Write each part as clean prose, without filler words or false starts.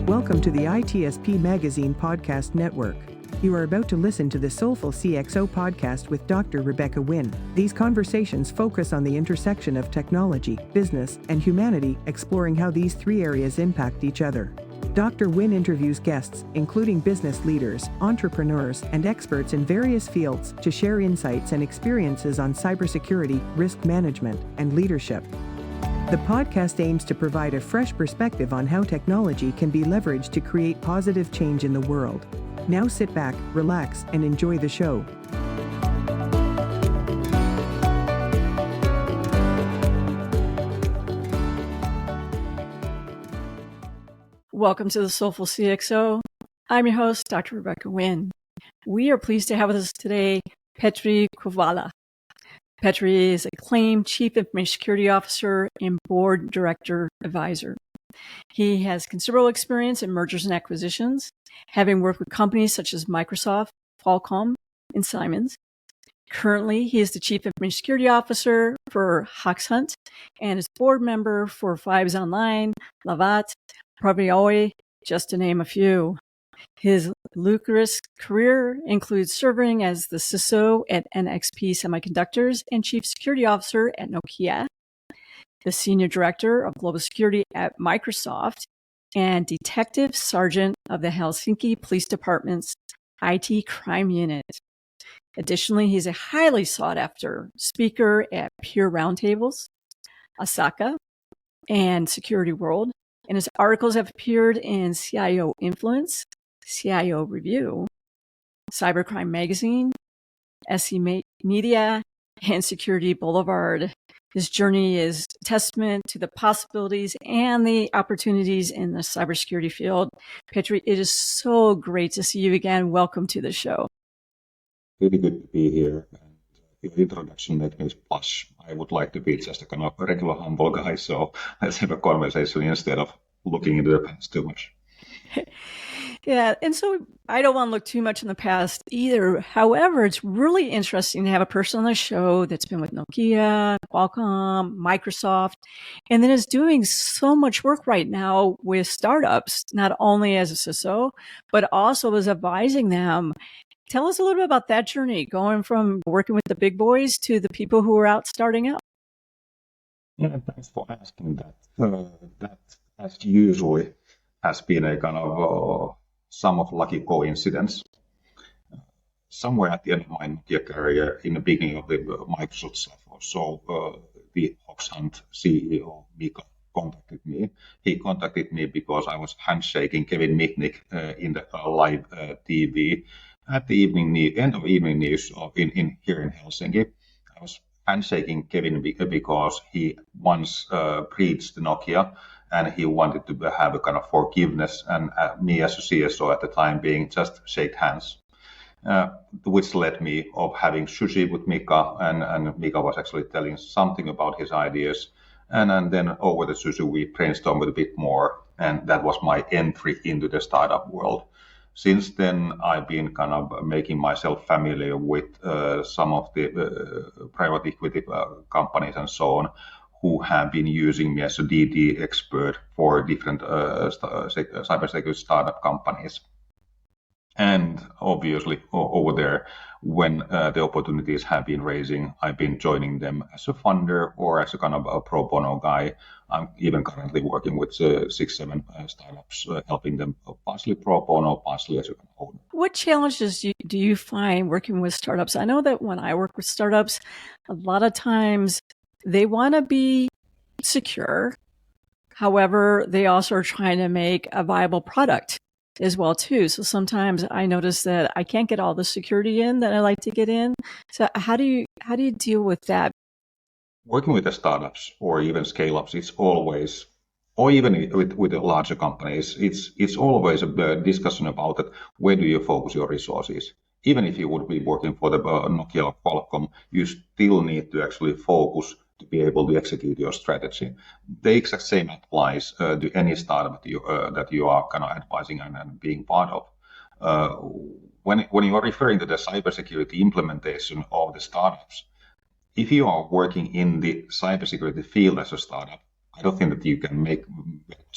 Welcome to the ITSP Magazine Podcast Network. You are about to listen to the Soulful CXO podcast with Dr. Rebecca Wynn. These conversations focus on the intersection of technology, business, and humanity, exploring how these three areas impact each other. Dr. Wynn interviews guests, including business leaders, entrepreneurs, and experts in various fields, to share insights and experiences on cybersecurity, risk management, and leadership. The podcast aims to provide a fresh perspective on how technology can be leveraged to create positive change in the world. Now sit back, relax, and enjoy the show. Welcome to the Soulful CXO. I'm your host, Dr. Rebecca Wynn. We are pleased to have with us today Petri Kuivala. Petri is acclaimed Chief Information Security Officer and Board Director Advisor. He has considerable experience in mergers and acquisitions, having worked with companies such as Microsoft, Qualcomm, and Siemens. Currently, he is the Chief Information Security Officer for Hunt and is board member for Fives Online, Lavat, Propel, just to name a few. His lucrative career includes serving as the CISO at NXP Semiconductors and Chief Security Officer at Nokia, the Senior Director of Global Security at Microsoft, and Detective Sergeant of the Helsinki Police Department's IT Crime Unit. Additionally, he's a highly sought-after speaker at peer roundtables, Osaka, and Security World, and his articles have appeared in CIO Influence, CIO Review, Cybercrime Magazine, SE Media, and Security Boulevard. His journey is a testament to the possibilities and the opportunities in the cybersecurity field. Petri, it is so great to see you again. Welcome to the show. Really good to be here. And your introduction made me blush. I would like to be just a kind of regular, humble guy. So let's have a conversation instead of looking into the past too much. Yeah, and so I don't want to look too much in the past either. However, it's really interesting to have a person on the show that's been with Nokia, Qualcomm, Microsoft, and then is doing so much work right now with startups, not only as a CISO, but also as advising them. Tell us a little bit about that journey, going from working with the big boys to the people who are out starting out. Yeah, thanks for asking that. That, as usually, has been a kind of sum of lucky coincidence. Somewhere at the end of my Nokia career, in the beginning of the Microsoft stuff or so, the Hunt CEO, Mika, contacted me. He contacted me because I was handshaking Kevin Mitnick in the live TV at the end of evening news here in Helsinki. I was handshaking Kevin because he once preached Nokia, and he wanted to have a kind of forgiveness, and me as a CSO at the time being just shake hands, which led me of having sushi with Mika, and Mika was actually telling something about his ideas, and then over the sushi we brainstormed a bit more, and that was my entry into the startup world. Since then, I've been kind of making myself familiar with some of the private equity companies and so on, who have been using me as a DD expert for different cybersecurity startup companies. And obviously, over there, when the opportunities have been raising, I've been joining them as a funder or as a kind of a pro bono guy. I'm even currently working with 6-7 startups, helping them partially pro bono, partially as a owner. What challenges do you find working with startups? I know that when I work with startups, a lot of times they want to be secure. However, they also are trying to make a viable product as well too. So sometimes I notice that I can't get all the security in that I like to get in. So how do you deal with that? Working with the startups or even scale-ups, it's always, or even with the larger companies, it's always a discussion about that. Where do you focus your resources? Even if you would be working for the Nokia or Qualcomm, you still need to actually focus to be able to execute your strategy. The exact same applies to any startup that you are kind of advising and being part of. When you are referring to the cybersecurity implementation of the startups, if you are working in the cybersecurity field as a startup, I don't think that you can make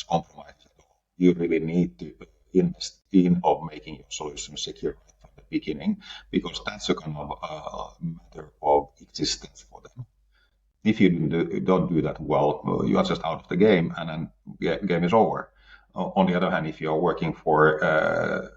compromise at all. you really need to invest in of making your solution secure from the beginning, because that's a kind of matter of existence for them. If you don't do that well, you are just out of the game, and then game is over. On the other hand, if you're working for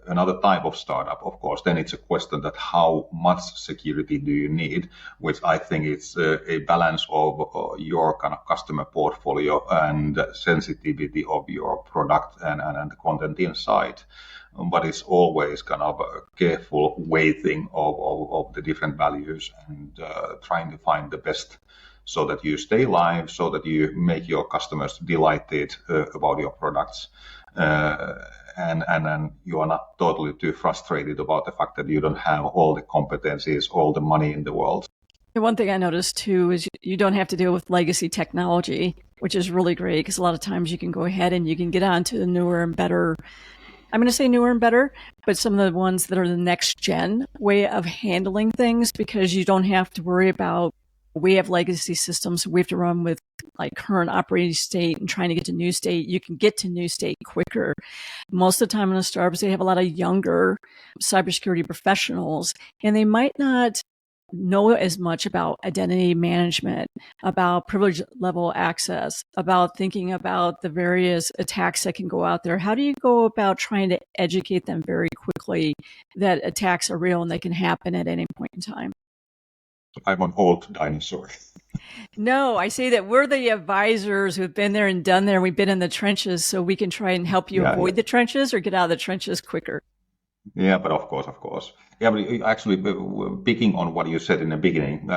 another type of startup, of course, then it's a question that how much security do you need, which I think it's a balance of your kind of customer portfolio and sensitivity of your product and the content inside. But it's always kind of a careful weighting of the different values and trying to find the best so that you stay live, so that you make your customers delighted about your products. And then you are not totally too frustrated about the fact that you don't have all the competencies, all the money in the world. One thing I noticed too is you don't have to deal with legacy technology, which is really great because a lot of times you can go ahead and you can get on to the newer and better. I'm going to say newer and better, but some of the ones that are the next gen way of handling things, because you don't have to worry about, we have legacy systems. We have to run with like current operating state and trying to get to new state. You can get to new state quicker. Most of the time in the startups, they have a lot of younger cybersecurity professionals, and they might not know as much about identity management, about privilege level access, about thinking about the various attacks that can go out there. How do you go about trying to educate them very quickly that attacks are real and they can happen at any point in time? I'm an old dinosaur. No, I say that we're the advisors who've been there and done there. We've been in the trenches, so we can try and help you avoid the trenches or get out of the trenches quicker. Yeah, but of course. Yeah, but actually, picking on what you said in the beginning,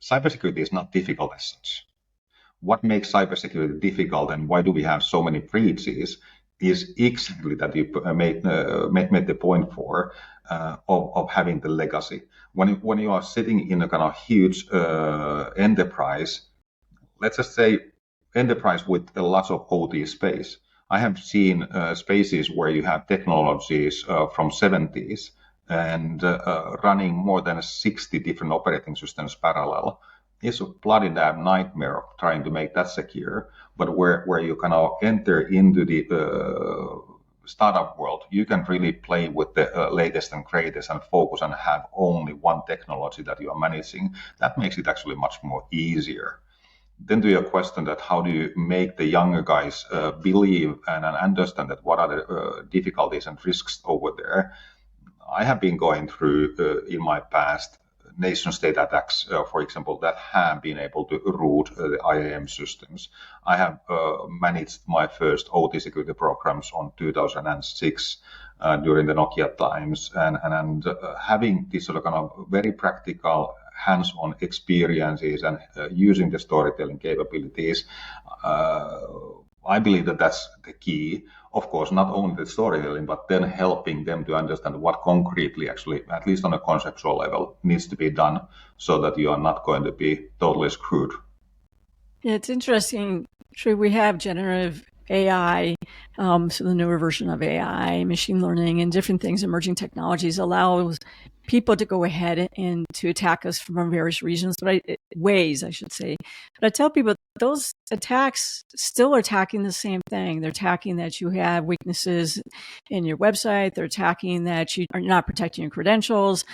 cybersecurity is not difficult as such. What makes cybersecurity difficult and why do we have so many breaches is exactly that you made the point for of having the legacy. When you are sitting in a kind of huge enterprise, let's just say enterprise with a lot of OT space. I have seen spaces where you have technologies from 70s and running more than 60 different operating systems parallel. It's a bloody damn nightmare of trying to make that secure. But where you kind of enter into the startup world, you can really play with the latest and greatest and focus and have only one technology that you are managing. That makes it actually much more easier. Then to your question that how do you make the younger guys believe and understand that what are the difficulties and risks over there? I have been going through in my past nation-state attacks, for example, that have been able to root the IAM systems. I have managed my first OT security programs on 2006 during the Nokia times, and having this sort of kind of very practical hands-on experiences and using the storytelling capabilities, I believe that that's the key. Of course, not only the storytelling, but then helping them to understand what concretely, actually, at least on a conceptual level, needs to be done so that you are not going to be totally screwed. Yeah, it's interesting. Sure, we have generative AI, so the newer version of AI, machine learning, and different things, emerging technologies allows people to go ahead and to attack us from various ways, I should say. But I tell people those attacks still are attacking the same thing. They're attacking that you have weaknesses in your website. They're attacking that you are not protecting your credentials.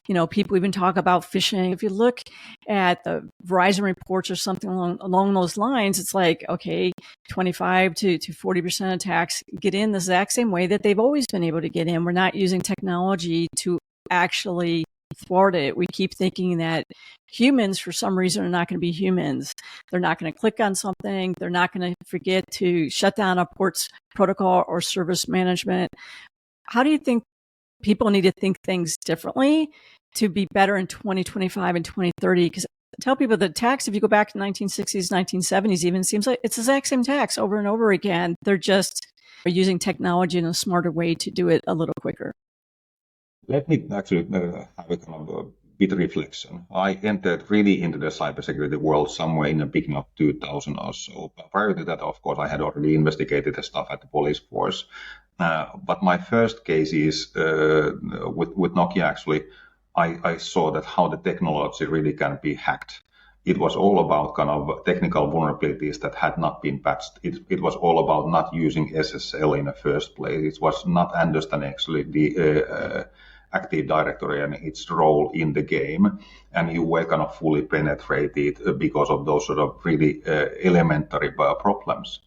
You know, people even talk about phishing. If you look at the Verizon reports or something along those lines, it's like, okay, 25 to 40% attacks get in the exact same way that they've always been able to get in. We're not using technology to actually thwart it. We keep thinking that humans, for some reason, are not going to be humans. They're not going to click on something. They're not going to forget to shut down a ports protocol or service management. How do you think people need to think things differently to be better in 2025 and 2030? Because I tell people the attacks, if you go back to 1960s, 1970s, even seems like it's the exact same attacks over and over again. They're just using technology in a smarter way to do it a little quicker. Let me actually have a kind of a bit of reflection. I entered really into the cybersecurity world somewhere in the beginning of 2000 or so. Prior to that, of course, I had already investigated the stuff at the police force. But my first case is with Nokia, actually, I saw that how the technology really can be hacked. It was all about kind of technical vulnerabilities that had not been patched. It was all about not using SSL in the first place. It was not understanding actually the Active Directory and its role in the game, and you were kind of fully penetrated because of those sort of really elementary problems.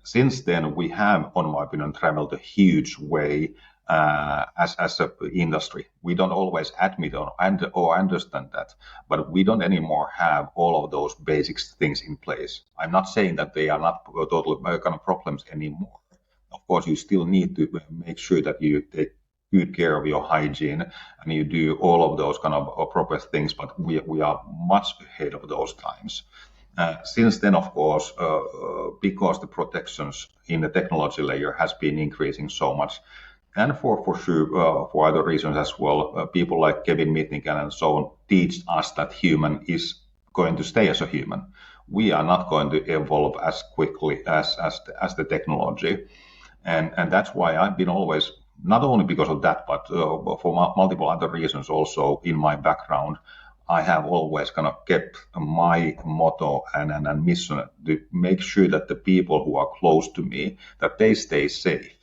Since then, we have, on my opinion, traveled a huge way as an industry. We don't always admit or understand that, but we don't anymore have all of those basic things in place. I'm not saying that they are not total kind of problems anymore. Of course, you still need to make sure that you take good care of your hygiene and you do all of those kind of proper things, but we are much ahead of those times. Since then, of course, because the protections in the technology layer has been increasing so much, and for sure for other reasons as well, people like Kevin Mitnick and so on teach us that human is going to stay as a human. We are not going to evolve as quickly as the technology, and that's why I've been always, not only because of that, but for multiple other reasons also in my background, I have always kind of kept my motto and mission to make sure that the people who are close to me, that they stay safe.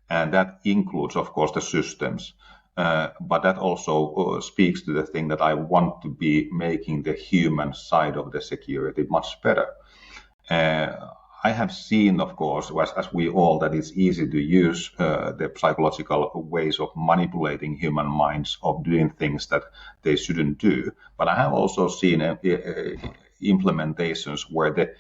And that includes, of course, the systems. But that also speaks to the thing that I want to be making the human side of the security much better. I have seen, of course, as we all, that it's easy to use the psychological ways of manipulating human minds, of doing things that they shouldn't do. But I have also seen implementations where the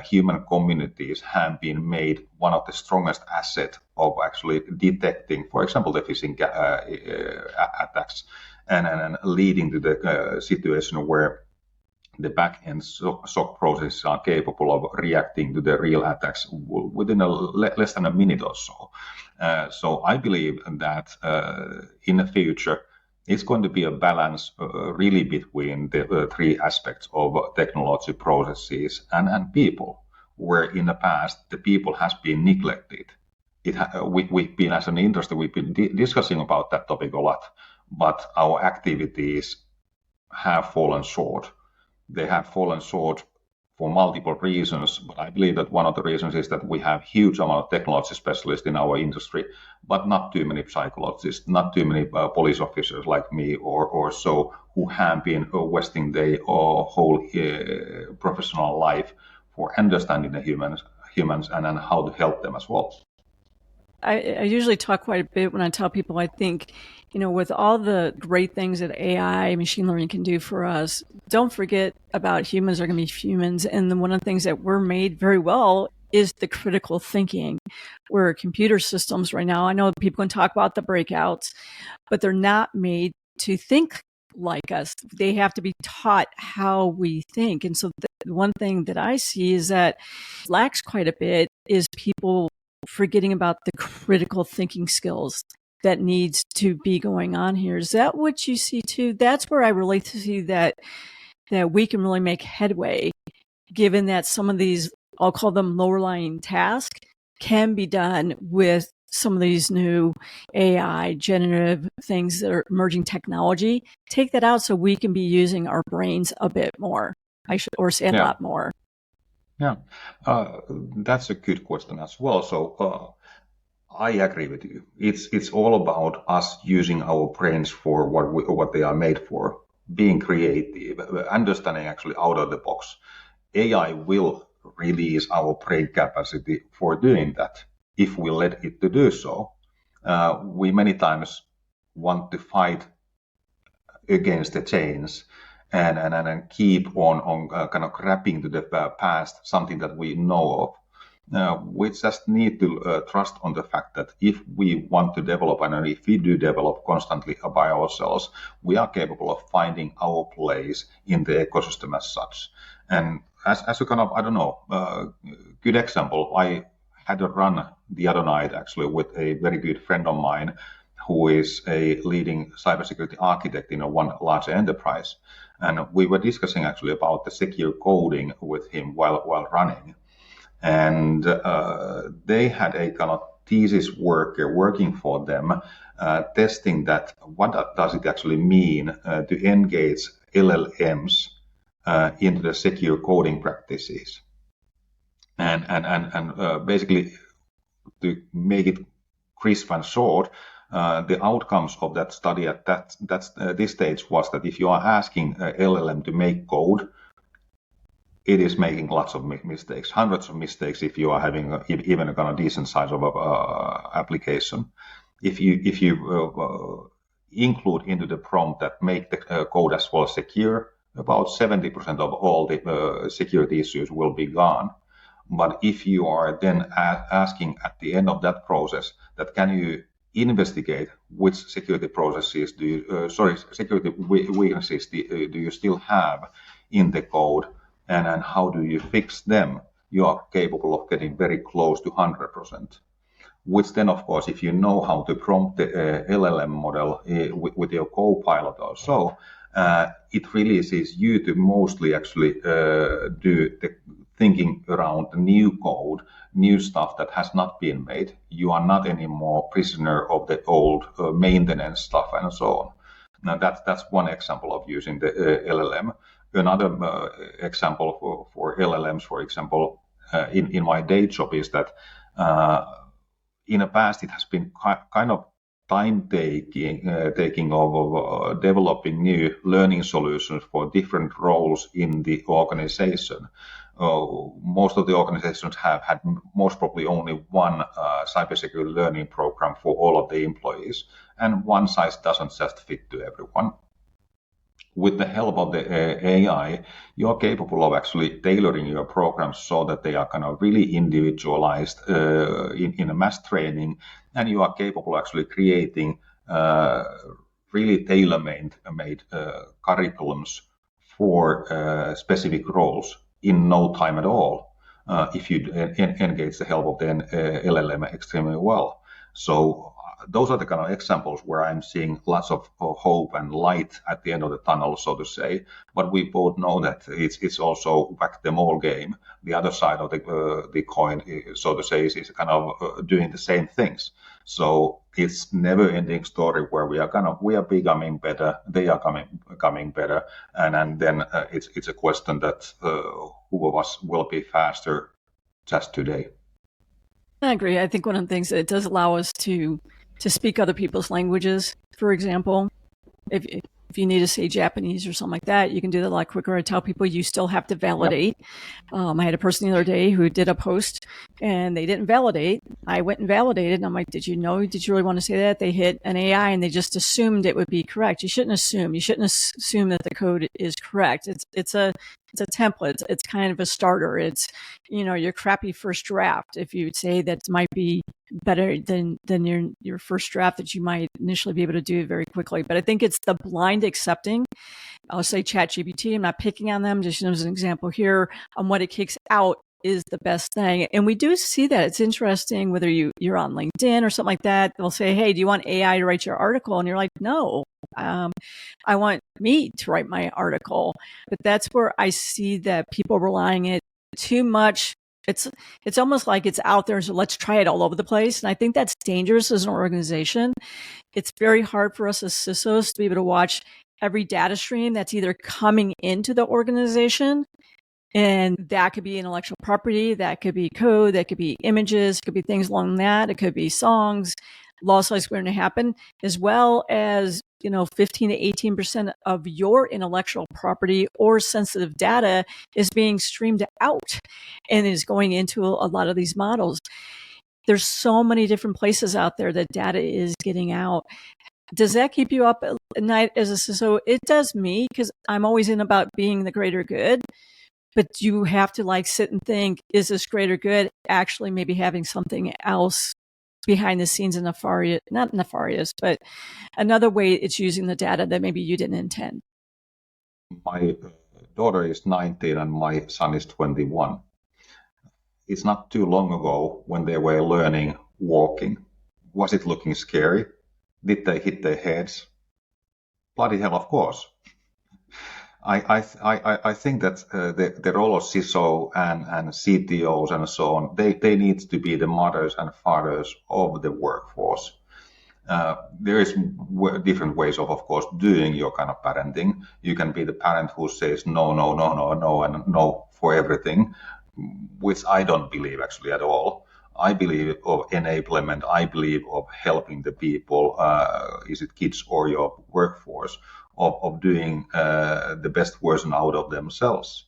human communities have been made one of the strongest assets of actually detecting, for example, the phishing attacks, and leading to the situation where the back-end SOC processes are capable of reacting to the real attacks within less than a minute or so. So I believe that in the future, it's going to be a balance really between the three aspects of technology, processes, and people, where in the past, the people has been neglected. We've been, as an industry, we've been discussing about that topic a lot, but our activities have fallen short. They have fallen short for multiple reasons, but I believe that one of the reasons is that we have huge amount of technology specialists in our industry, but not too many psychologists, not too many police officers like me or so, who have been wasting their whole professional life for understanding the humans and how to help them as well. I usually talk quite a bit when I tell people, I think, with all the great things that AI, machine learning can do for us, don't forget about humans are going to be humans. And then one of the things that we're made very well is the critical thinking. Where computer systems right now, I know people can talk about the breakouts, but they're not made to think like us. They have to be taught how we think. And so the one thing that I see is that lacks quite a bit is people forgetting about the critical thinking skills that needs to be going on here. Is that what you see too? That's where I really see that we can really make headway, given that some of these, I'll call them lower lying tasks, can be done with some of these new AI generative things that are emerging technology. Take that out so we can be using our brains a bit more, or say a lot more. Yeah, that's a good question as well. So I agree with you. It's all about us using our brains for what they are made for, being creative, understanding actually out of the box. AI will release our brain capacity for doing that if we let it to do so. We many times want to fight against the change and keep on kind of grabbing to the past, something that we know of. We just need to trust on the fact that if we want to develop, and if we do develop constantly by ourselves, we are capable of finding our place in the ecosystem as such. And as a kind of, good example, I had a run the other night actually with a very good friend of mine who is a leading cybersecurity architect in one large enterprise. And we were discussing actually about the secure coding with him while running. And they had a kind of thesis worker working for them, testing that what does it actually mean to engage LLMs into the secure coding practices. And basically, to make it crisp and short, the outcomes of that study at this stage was that if you are asking LLM to make code, it is making lots of mistakes, hundreds of mistakes if you are having even a kind of decent size of application. If you include into the prompt that make the code as well secure, about 70% of all the security issues will be gone. But if you are then asking at the end of that process that can you investigate which security processes security weaknesses do you still have in the code, and how do you fix them, you are capable of getting very close to 100%. Which then, of course, if you know how to prompt the LLM model with your Copilot or so, it releases you to mostly actually do the thinking around the new code, new stuff that has not been made. You are not anymore prisoner of the old maintenance stuff and so on. Now that's one example of using the LLM. Another example for LLMs, for example, in my day job is that in the past it has been kind of time taking of developing new learning solutions for different roles in the organization. Most of the organizations have had most probably only one cybersecurity learning program for all of the employees, and one size doesn't just fit to everyone. With the help of the AI, you are capable of actually tailoring your programs so that they are kind of really individualized in a mass training, and you are capable of actually creating really tailor-made curriculums for specific roles in no time at all, if you engage the help of the LLM extremely well. So those are the kind of examples where I'm seeing lots of hope and light at the end of the tunnel, so to say. But we both know that it's also whack them all game. The other side of the coin, so to say, is kind of doing the same things. So it's never-ending story where we are becoming better, they are coming better, and then it's a question that who of us will be faster just today. I agree. I think one of the things that it does allow us to speak other people's languages. For example, if you need to say Japanese or something like that, you can do that a lot quicker. I tell people you still have to validate. Yep. I had a person the other day who did a post and they didn't validate. I went and validated, and I'm like, did you really want to say that? They hit an AI and they just assumed it would be correct. You shouldn't assume. You shouldn't assume that the code is correct. It's a template. It's kind of a starter. It's, your crappy first draft. If you would say that might be better than your first draft, that you might initially be able to do it very quickly. But I think it's the blind accepting. I'll say ChatGPT. I'm not picking on them, just as an example here on what it kicks out is the best thing. And we do see that. It's interesting whether you're on LinkedIn or something like that. They'll say, hey, do you want AI to write your article? And you're like, no, I want me to write my article. But that's where I see that people relying it too much. It's almost like it's out there, so let's try it all over the place. And I think that's dangerous as an organization. It's very hard for us as CISOs to be able to watch every data stream that's either coming into the organization, and that could be intellectual property, that could be code, that could be images, it could be things along that, it could be songs, loss is going to happen, as well as 15 to 18% of your intellectual property or sensitive data is being streamed out and is going into a lot of these models. There's so many different places out there that data is getting out. Does that keep you up at night as a CISO? It does me, because I'm always in about being the greater good. But you have to sit and think, is this greater good actually maybe having something else behind the scenes in not nefarious, but another way it's using the data that maybe you didn't intend? My daughter is 19 and my son is 21. It's not too long ago when they were learning walking. Was it looking scary? Did they hit their heads? Bloody hell, of course. I think that the role of CISO and CTOs and so on, they need to be the mothers and fathers of the workforce. There is different ways of course, doing your kind of parenting. You can be the parent who says no, no, no, no, no, and no for everything, which I don't believe actually at all. I believe of enablement. I believe of helping the people, is it kids or your workforce, of doing the best version out of themselves.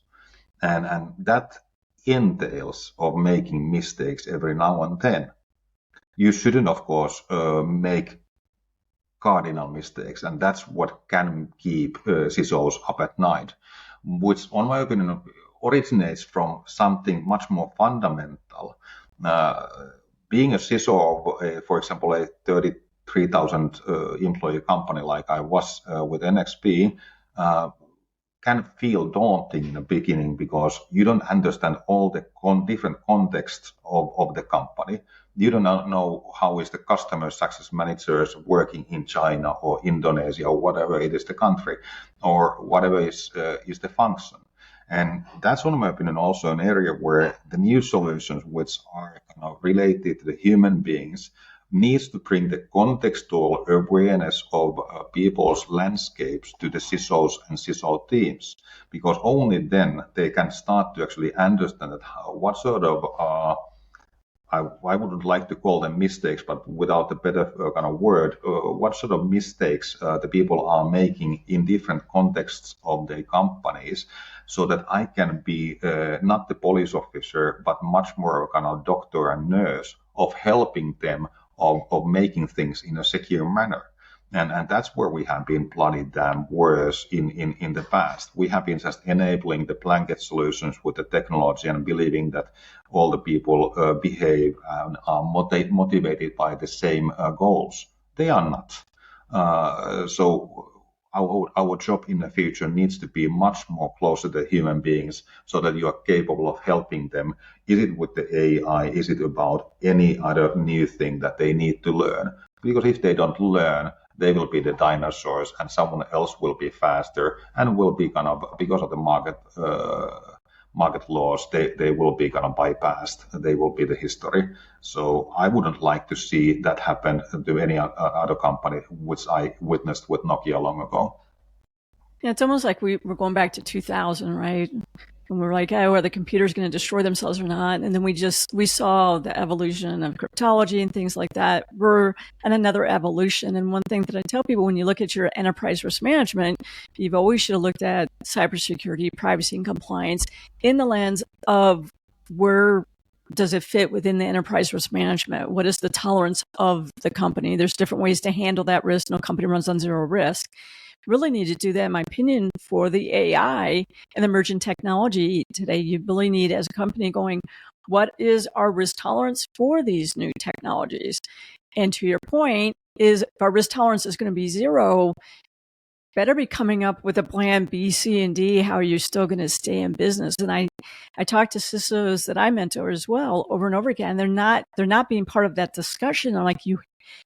And that entails of making mistakes every now and then. You shouldn't, of course, make cardinal mistakes, and that's what can keep CISOs up at night, which, on my opinion, originates from something much more fundamental. Being a CISO of, for example, a 33,000 employee company like I was with NXP, can feel daunting in the beginning because you don't understand all the different contexts of the company. You don't know how is the customer success managers working in China or Indonesia or whatever it is the country, or whatever is the function. And that's, in my opinion, also an area where the new solutions, which are kind of related to the human beings, needs to bring the contextual awareness of people's landscapes to the CISOs and CISO teams, because only then they can start to actually understand that what sort of I wouldn't like to call them mistakes, but without a better kind of word, what sort of mistakes the people are making in different contexts of their companies, so that I can be not the police officer, but much more of a kind of doctor and nurse of helping them of making things in a secure manner. And that's where we have been bloody damn worse in the past. We have been just enabling the blanket solutions with the technology and believing that all the people behave and are motivated by the same goals. They are not. So our job in the future needs to be much more closer to human beings, so that you are capable of helping them. Is it with the AI? Is it about any other new thing that they need to learn? Because if they don't learn, they will be the dinosaurs, and someone else will be faster and will be kind of, because of the market laws, they will be kind of bypassed. They will be the history. So I wouldn't like to see that happen to any other company, which I witnessed with Nokia long ago. Yeah, it's almost like we're going back to 2000, right? And we're like, oh, are the computers going to destroy themselves or not? And then we saw the evolution of cryptology and things like that. We're at another evolution. And one thing that I tell people, when you look at your enterprise risk management, you've always should have looked at cybersecurity, privacy, and compliance in the lens of where does it fit within the enterprise risk management? What is the tolerance of the company? There's different ways to handle that risk. No company runs on zero risk. Really need to do that, in my opinion, for the AI and emerging technology today. You really need, as a company, going, what is our risk tolerance for these new technologies? And to your point, is if our risk tolerance is going to be zero, better be coming up with a plan B, C, and D. How are you still going to stay in business? And I talk to CISOs that I mentor as well over and over again. They're not being part of that discussion. I'm like,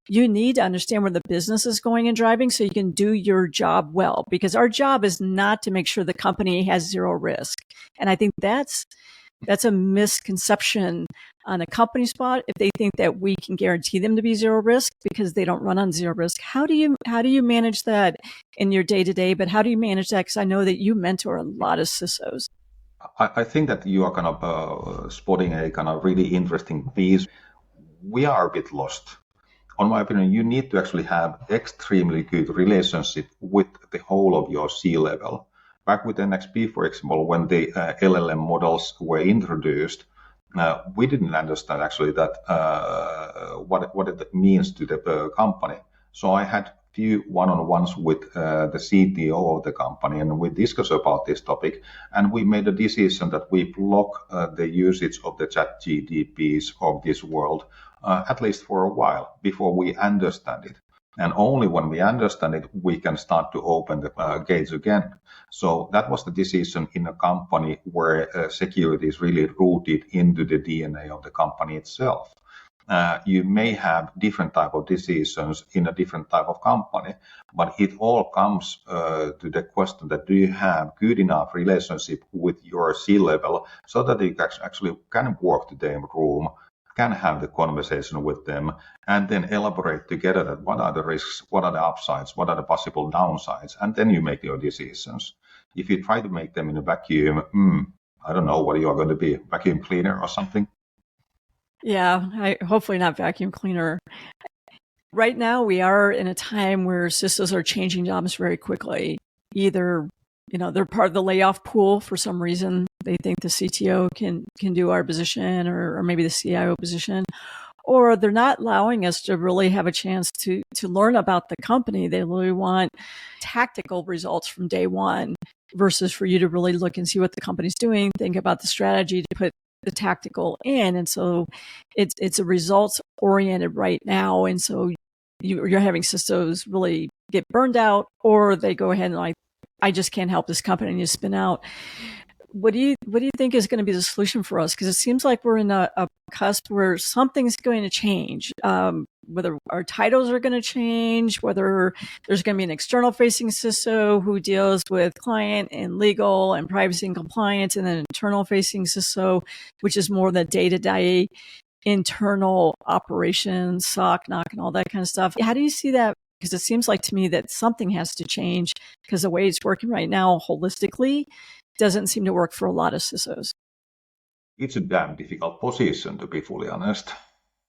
you need to understand where the business is going and driving so you can do your job well, because our job is not to make sure the company has zero risk. And I think that's a misconception on a company spot if they think that we can guarantee them to be zero risk because they don't run on zero risk. How do you manage that in your day to day? But how do you manage that? Because I know that you mentor a lot of CISOs. I think that you are kind of spotting a kind of really interesting piece. We are a bit lost. On my opinion, you need to actually have extremely good relationship with the whole of your C-level. Back with NXP, for example, when the LLM models were introduced, we didn't understand actually that what it means to the company. So I had few one-on-ones with the CTO of the company, and we discussed about this topic, and we made a decision that we block the usage of the ChatGPTs of this world, at least for a while, before we understand it. And only when we understand it, we can start to open the gates again. So that was the decision in a company where security is really rooted into the DNA of the company itself. You may have different type of decisions in a different type of company, but it all comes to the question that do you have good enough relationship with your C-level so that you actually can walk to the room, can have the conversation with them and then elaborate together that what are the risks, what are the upsides, what are the possible downsides, and then you make your decisions. If you try to make them in a vacuum, I don't know what you are going to be, vacuum cleaner or something. Yeah, hopefully not vacuum cleaner. Right now, we are in a time where CISOs are changing jobs very quickly. Either, they're part of the layoff pool for some reason. They think the CTO can do our position or maybe the CIO position, or they're not allowing us to really have a chance to learn about the company. They really want tactical results from day one versus for you to really look and see what the company's doing, think about the strategy to put the tactical in. And so it's a results oriented right now. And so you're having CISOs really get burned out, or they go ahead and I just can't help this company, and you spin out. What do you think is going to be the solution for us? Because it seems like we're in a cusp where something's going to change. Whether our titles are going to change, whether there's going to be an external facing CISO who deals with client and legal and privacy and compliance, and then an internal facing CISO, which is more the day-to-day internal operations, SOC, NOC, and all that kind of stuff. How do you see that? Because it seems like to me that something has to change, because the way it's working right now holistically doesn't seem to work for a lot of CISOs. It's a damn difficult position, to be fully honest.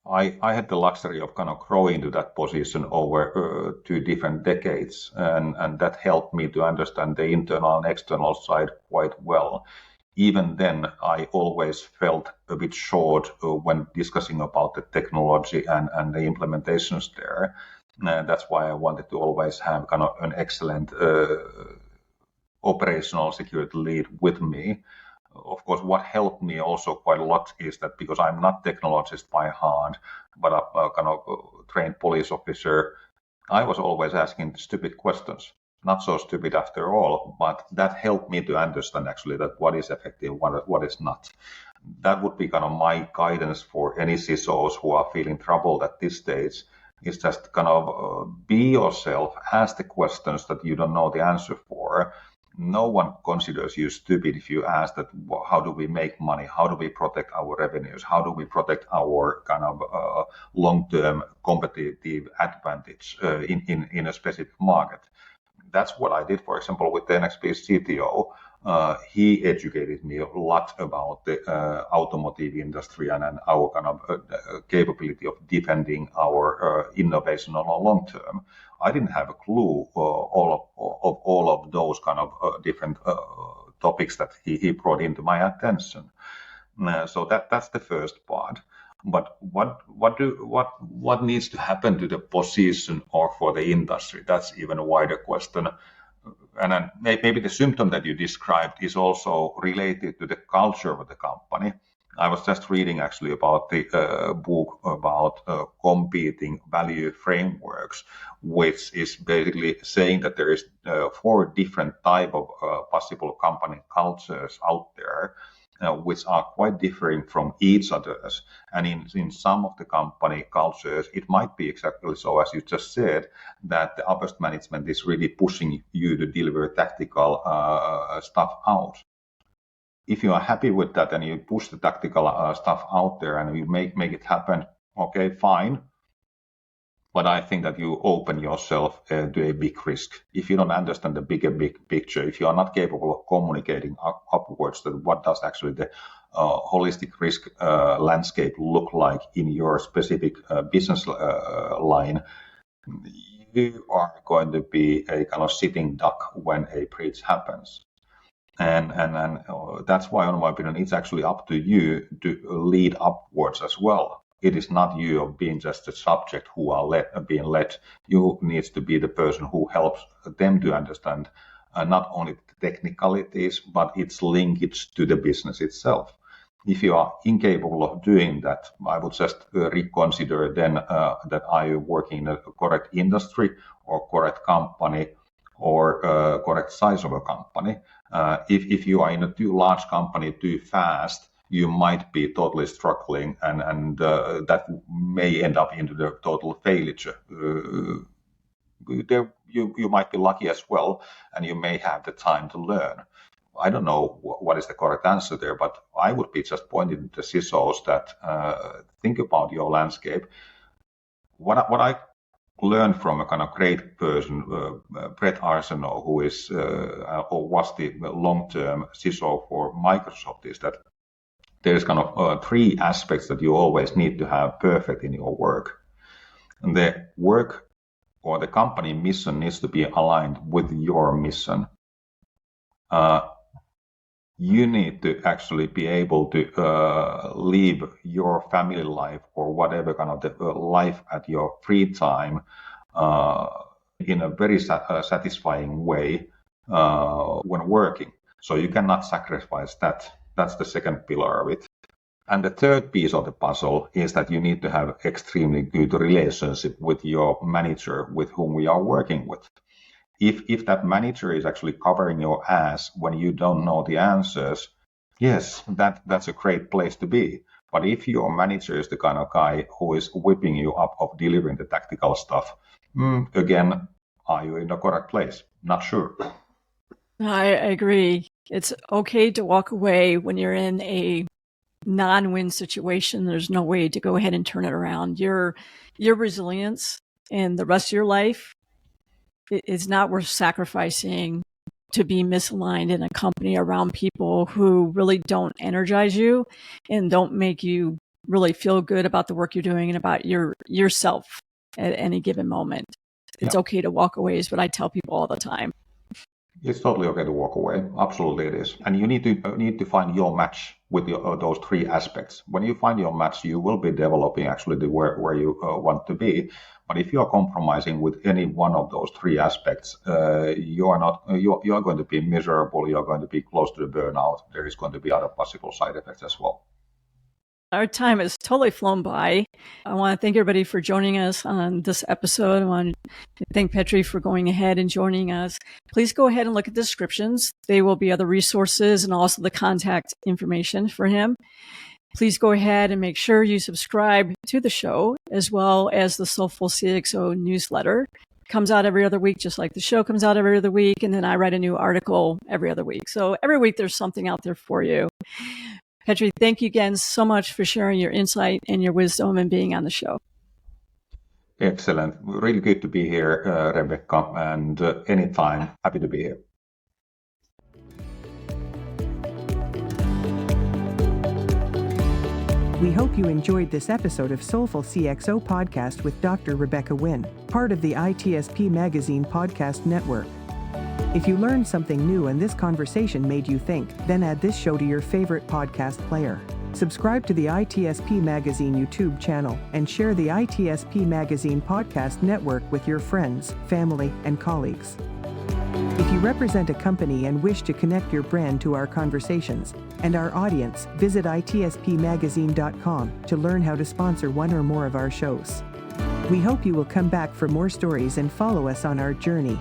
I had the luxury of kind of growing into that position over 2 different decades, and that helped me to understand the internal and external side quite well. Even then, I always felt a bit short when discussing about the technology and the implementations there. That's why I wanted to always have kind of an excellent operational security lead with me. Of course, what helped me also quite a lot is that because I'm not technologist by heart, but a kind of trained police officer, I was always asking stupid questions. Not so stupid after all, but that helped me to understand actually that what is effective, what is not. That would be kind of my guidance for any CISOs who are feeling troubled at this stage, is just kind of be yourself, ask the questions that you don't know the answer for. No one considers you stupid if you ask that, how do we make money? How do we protect our revenues? How do we protect our kind of long-term competitive advantage in a specific market? That's what I did, for example, with the NXP's CTO. He educated me a lot about the automotive industry and our kind of capability of defending our innovation on a long term. I didn't have a clue all of those kind of different topics that he brought into my attention. So that's the first part. But what needs to happen to the position or for the industry? That's even a wider question. And then maybe the symptom that you described is also related to the culture of the company. I was just reading actually about the book about competing value frameworks, which is basically saying that there is 4 different type of possible company cultures out there, which are quite differing from each other's. And in some of the company cultures, it might be exactly so as you just said, that the upper management is really pushing you to deliver tactical stuff out. If you are happy with that and you push the tactical stuff out there and you make it happen, okay, fine. But I think that you open yourself to a big risk. If you don't understand the big picture, if you are not capable of communicating upwards, that what does actually the holistic risk landscape look like in your specific business line, you are going to be a kind of sitting duck when a breach happens. And that's why, in my opinion, it's actually up to you to lead upwards as well. It is not you being just a subject who are being led. You need to be the person who helps them to understand not only the technicalities, but its linkage to the business itself. If you are incapable of doing that, I would just reconsider then that are you working in a correct industry or correct company or correct size of a company. If you are in a too large company too fast, you might be totally struggling, and that may end up into the total failure. You might be lucky as well, and you may have the time to learn. I don't know what is the correct answer there, but I would be just pointing to the CISOs that think about your landscape. What I learned from a kind of great person, Brett Arsenault, who is or was the long-term CISO for Microsoft, is that there's kind of three aspects that you always need to have perfect in your work. And the work or the company mission needs to be aligned with your mission. You need to actually be able to live your family life or whatever kind of the life at your free time in a very satisfying way when working. So you cannot sacrifice that. That's the second pillar of it. And the third piece of the puzzle is that you need to have extremely good relationship with your manager with whom we are working with. If that manager is actually covering your ass when you don't know the answers, yes, that's a great place to be. But if your manager is the kind of guy who is whipping you up of delivering the tactical stuff, again, are you in the correct place? Not sure. I agree. It's okay to walk away when you're in a non-win situation. There's no way to go ahead and turn it around. Your resilience and the rest of your life, it's not worth sacrificing to be misaligned in a company around people who really don't energize you and don't make you really feel good about the work you're doing and about yourself at any given moment. It's okay to walk away is what I tell people all the time. It's totally okay to walk away. Absolutely it is. And you need to find your match with those three aspects. When you find your match, you will be developing actually where you want to be. But if you are compromising with any one of those three aspects, you are going to be miserable. You are going to be close to the burnout. There is going to be other possible side effects as well. Our time has totally flown by. I want to thank everybody for joining us on this episode. I want to thank Petri for going ahead and joining us. Please go ahead and look at the descriptions. There will be other resources and also the contact information for him. Please go ahead and make sure you subscribe to the show as well as the Soulful CXO newsletter. It comes out every other week, just like the show comes out every other week. And then I write a new article every other week. So every week there's something out there for you. Petri, thank you again so much for sharing your insight and your wisdom and being on the show. Excellent. Really good to be here, Rebecca, and anytime, happy to be here. We hope you enjoyed this episode of Soulful CXO Podcast with Dr. Rebecca Wynn, part of the ITSP Magazine Podcast Network. If you learned something new and this conversation made you think, then add this show to your favorite podcast player. Subscribe to the ITSP Magazine YouTube channel and share the ITSP Magazine Podcast Network with your friends, family, and colleagues. If you represent a company and wish to connect your brand to our conversations and our audience, visit itspmagazine.com to learn how to sponsor one or more of our shows. We hope you will come back for more stories and follow us on our journey.